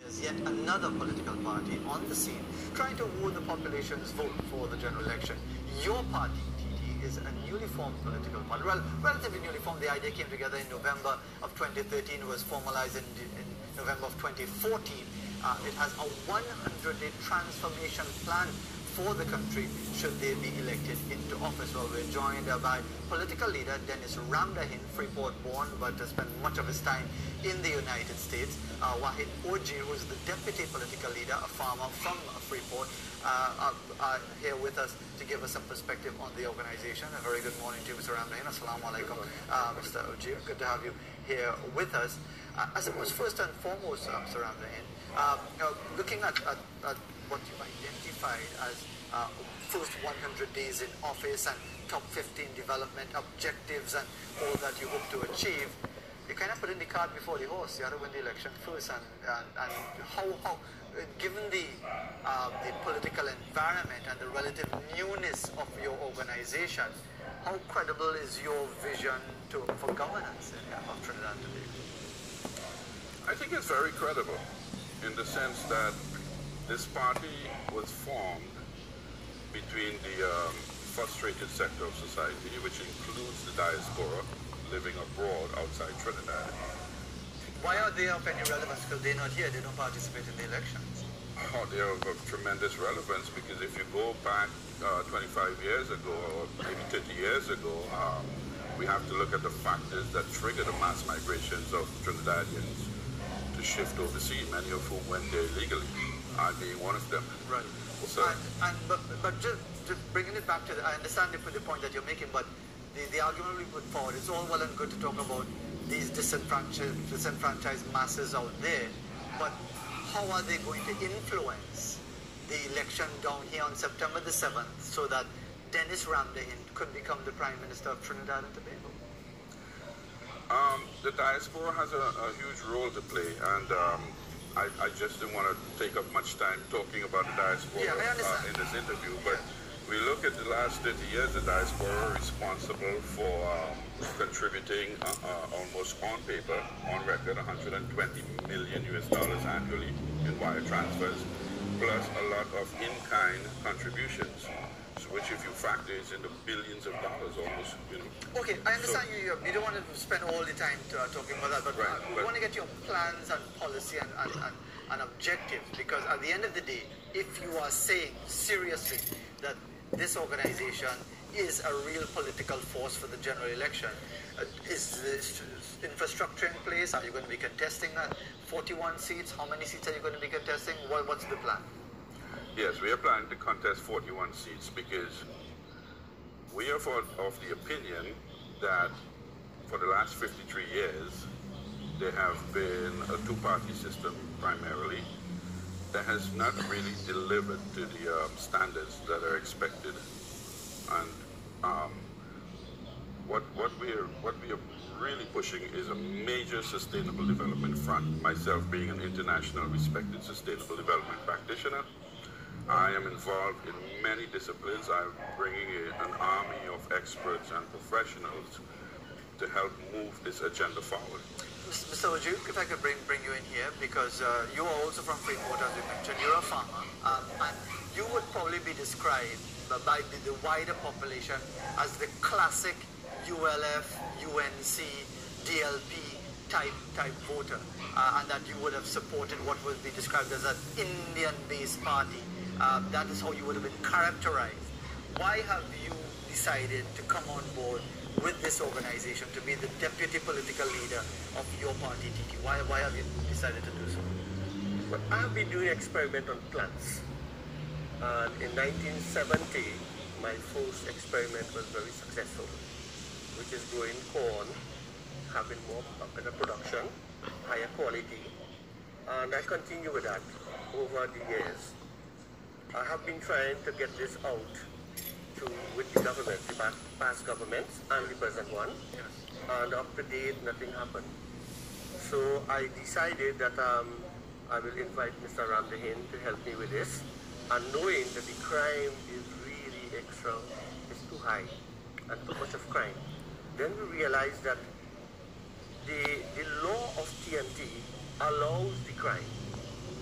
There's yet another political party on the scene trying to woo the population's vote for the general election. Your party, TT, is a newly formed political party. Well, relatively newly formed. The idea came together in November of 2013, was formalized in November of 2014. It has a 100-day transformation plan for the country should they be elected into office. Well, we're joined by political leader Dennis Ramdahin, Freeport born, but spent much of his time in the United States. Ogeer, who is the deputy political leader, a farmer from Freeport, here with us to give us some perspective on the organization. A very good morning to you, Mr. Ramdahin. Assalamu alaikum, Mr. Ogeer. Good to have you here with us. I suppose first and foremost, Mr. Ramdahin, looking at what you identified as first 100 days in office and top 15 development objectives and all that you hope to achieve, you kind of put in the cart before the horse. You had to win the election first. And how given the political environment and the relative newness of your organization, how credible is your vision for governance of Trinidad and Tobago? I think it's very credible in the sense that this party was formed between the frustrated sector of society, which includes the diaspora living abroad outside Trinidad. Why are they of any relevance? Because they're not here, they don't participate in the elections. Oh, they are of tremendous relevance because if you go back 25 years ago or maybe 30 years ago, we have to look at the factors that trigger the mass migrations of Trinidadians to shift overseas, many of whom went there illegally, I being one of them. Right. So, but just bringing it back to, I understand the point that you're making, but the argument we put forward, it's all well and good to talk about these disenfranchised masses out there, but how are they going to influence the election down here on September the 7th so that Dennis Ramdahin could become the Prime Minister of Trinidad and Tobago? The diaspora has a huge role to play, and I just didn't want to take up much time talking about the diaspora in this interview, but we look at the last 30 years, the diaspora responsible for contributing almost on paper, on record, $120 million annually in wire transfers, plus a lot of in-kind contributions, which if you factor is in the billions of dollars almost. Okay, I understand you don't want to spend all the time talking about that, but we want to get your plans and policy and objectives, because at the end of the day, if you are saying seriously that this organization is a real political force for the general election, is this infrastructure in place? Are you going to be contesting 41 seats? How many seats are you going to be contesting? What's the plan? Yes, we are planning to contest 41 seats because we are of the opinion that for the last 53 years, there have been a two-party system primarily that has not really delivered to the standards that are expected. And what we are really pushing is a major sustainable development front. Myself being an international respected sustainable development practitioner, I am involved in many disciplines. I'm bringing in an army of experts and professionals to help move this agenda forward. Mr. Ogeer, if I could bring you in here, because you are also from Freeport, as you mentioned. You're a farmer, and you would probably be described by the wider population as the classic ULF, UNC, DLP type voter, and that you would have supported what would be described as an Indian-based party. That is how you would have been characterized. Why have you decided to come on board with this organization to be the deputy political leader of your party, TT? Why have you decided to do so? Well, I have been doing experiment on plants. And in 1970, my first experiment was very successful, which is growing corn, having better production, higher quality. And I continue with that over the years. I have been trying to get this out with the government, the past governments and the present one. Yes. And up to date, nothing happened. So I decided that I will invite Mr. Ramdahin to help me with this. And knowing that the crime is really it's too high and too much of crime. Then we realized that the law of TNT allows the crime.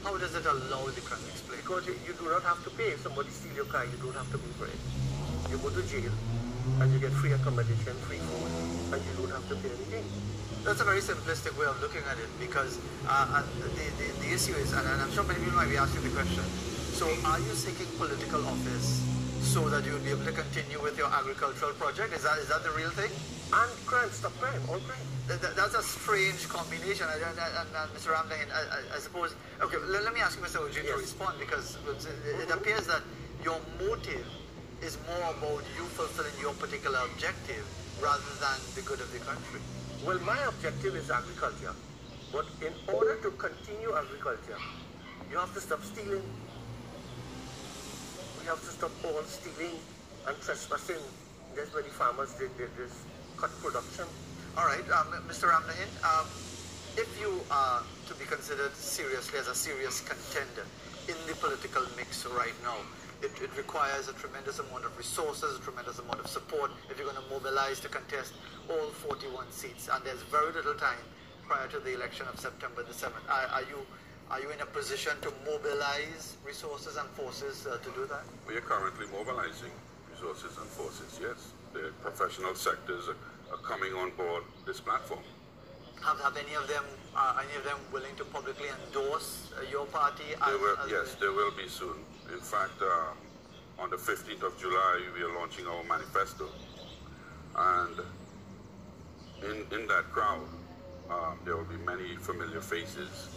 How does it allow the crime? Explain. Because you do not have to pay. If somebody steals your car, you don't have to pay for it. You go to jail and you get free accommodation, free food, and you don't have to pay anything. That's a very simplistic way of looking at it, because the issue is, and I'm sure many people might be asking the question, so are you seeking political office so that you'll be able to continue with your agricultural project? Is that the real thing? And crime, stop crime, all crime. That's a strange combination. And Mr. Ramdahin, I suppose, okay, let me ask you, Mr. Ogeer, to respond, because it appears that your motive is more about you fulfilling your particular objective rather than the good of the country. Well, my objective is agriculture. But in order to continue agriculture, you have to stop stealing. We have to stop all stealing and trespassing. That's where the farmers did this cut production. All right, Mr. Ramdahin, if you are to be considered seriously as a serious contender in the political mix right now, it requires a tremendous amount of resources, a tremendous amount of support if you're going to mobilize to contest all 41 seats. And there's very little time prior to the election of September the 7th. Are you in a position to mobilize resources and forces to do that? We are currently mobilizing resources and forces, yes. The professional sectors are coming on board this platform. Have any of them willing to publicly endorse your party? Yes, they will be soon. In fact, on the 15th of July, we are launching our manifesto. And in that crowd, there will be many familiar faces.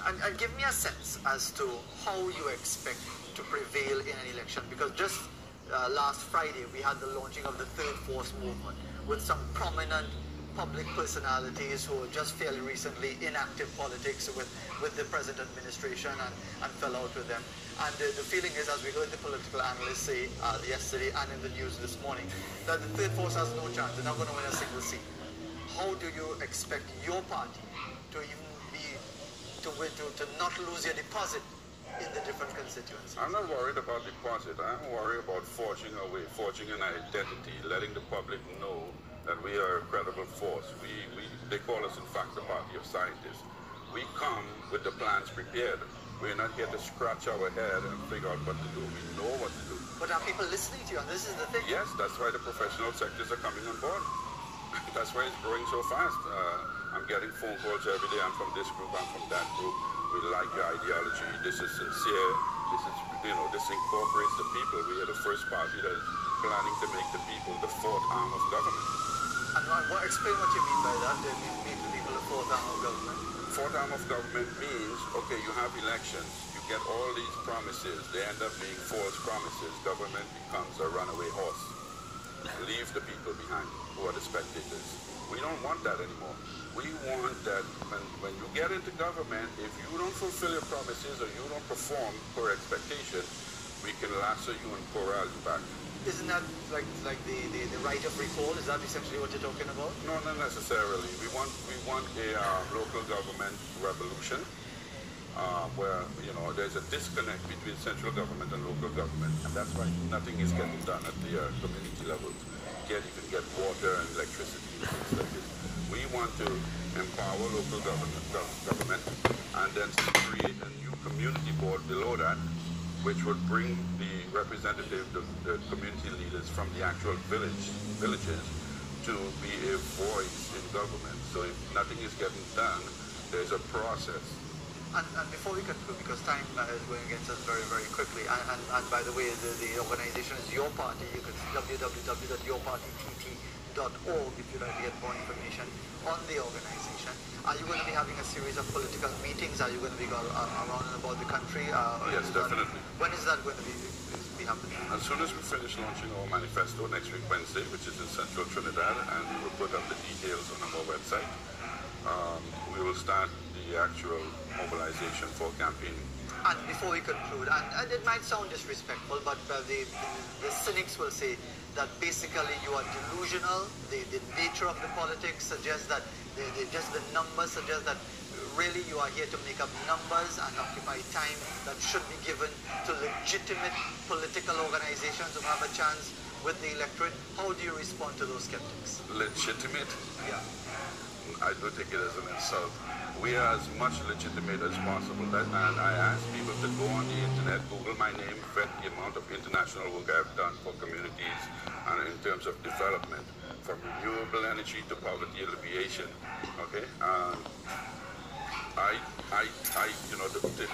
And give me a sense as to how you expect to prevail in an election, because just last Friday we had the launching of the Third Force movement with some prominent public personalities who were just fairly recently in active politics with the present administration and fell out with them. And the feeling is, as we heard the political analysts say yesterday and in the news this morning, that the Third Force has no chance. They're not going to win a single seat. How do you expect your party to even be, to not lose your deposit in the different constituencies? I'm not worried about deposit. I'm worried about forging a way, forging an identity, letting the public know that we are a credible force. They call us, in fact, the party of scientists. We come with the plans prepared. We're not here to scratch our head and figure out what to do. We know what to do. But are people listening to you? And this is the thing. Yes, that's why the professional sectors are coming on board. That's why it's growing so fast. I'm getting phone calls every day. I'm from this group, I'm from that group. We like your ideology. This is sincere. This incorporates the people. We are the first party that is planning to make the people the fourth arm of government. And explain what you mean by that. Make the people the fourth arm of government. Fourth arm of government means, okay, you have elections, you get all these promises, they end up being false promises. Government becomes a runaway horse. Leave the people behind who are the spectators. We don't want that anymore. We want that when you get into government, if you don't fulfill your promises or you don't perform per expectation, we can lasso you and corral you back. Isn't that like the right of recall? Is that essentially what you're talking about? No, not necessarily. We want a local government revolution where there's a disconnect between central government and local government, and that's why nothing is getting done at the community levels. Can't even get water and electricity and things like this. We want to empower local government and then create a new community board below that, which would bring the representative, the community leaders from the actual villages to be a voice in government. So if nothing is getting done, there's a process. And before we conclude, because time is going against us very, very quickly, and by the way, the organization is Your Party. You can see www.yourpartytt.org if you'd like to get more information on the organization. Are you going to be having a series of political meetings? Are you going to be around and about the country? Yes, definitely. When is that going to be happening? As soon as we finish launching our manifesto next week, Wednesday, which is in Central Trinidad, and we will put up the details on our website, we will start the actual mobilization for campaigning. And before we conclude, and it might sound disrespectful, but the cynics will say that basically you are delusional. The nature of the politics suggests that just the numbers suggest that really you are here to make up numbers and occupy time that should be given to legitimate political organizations who have a chance with the electorate. How do you respond to those skeptics? Legitimate? Yeah. I don't take it as an insult. We are as much legitimate as possible. And I ask people to go on the internet, Google my name, vet the amount of international work I've done for communities and in terms of development, from renewable energy to poverty alleviation. Okay?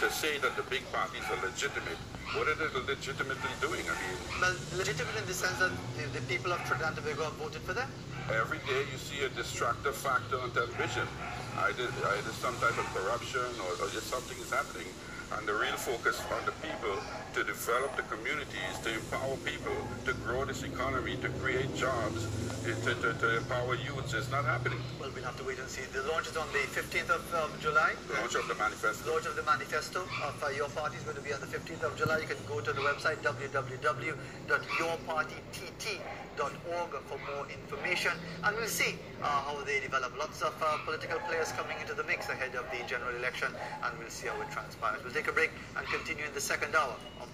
To say that the big parties are legitimate, what are they legitimately doing? I mean, well, legitimate in the sense that the people of Trinidad and Tobago have voted for them? Every day you see a distractor factor on television. Either some type of corruption or just something is happening. And the real focus on the people to develop the communities, to empower people, to grow this economy, to create jobs, to empower youths is not happening. Well, we'll have to wait and see. The launch is on the 15th of July. The launch of the manifesto. The launch of the manifesto of your party is going to be on the 15th of July. You can go to the website www.yourpartytt.org for more information. And we'll see how they develop. Lots of political players coming into the mix ahead of the general election, and we'll see how it transpires. We'll take a break and continue in the second hour of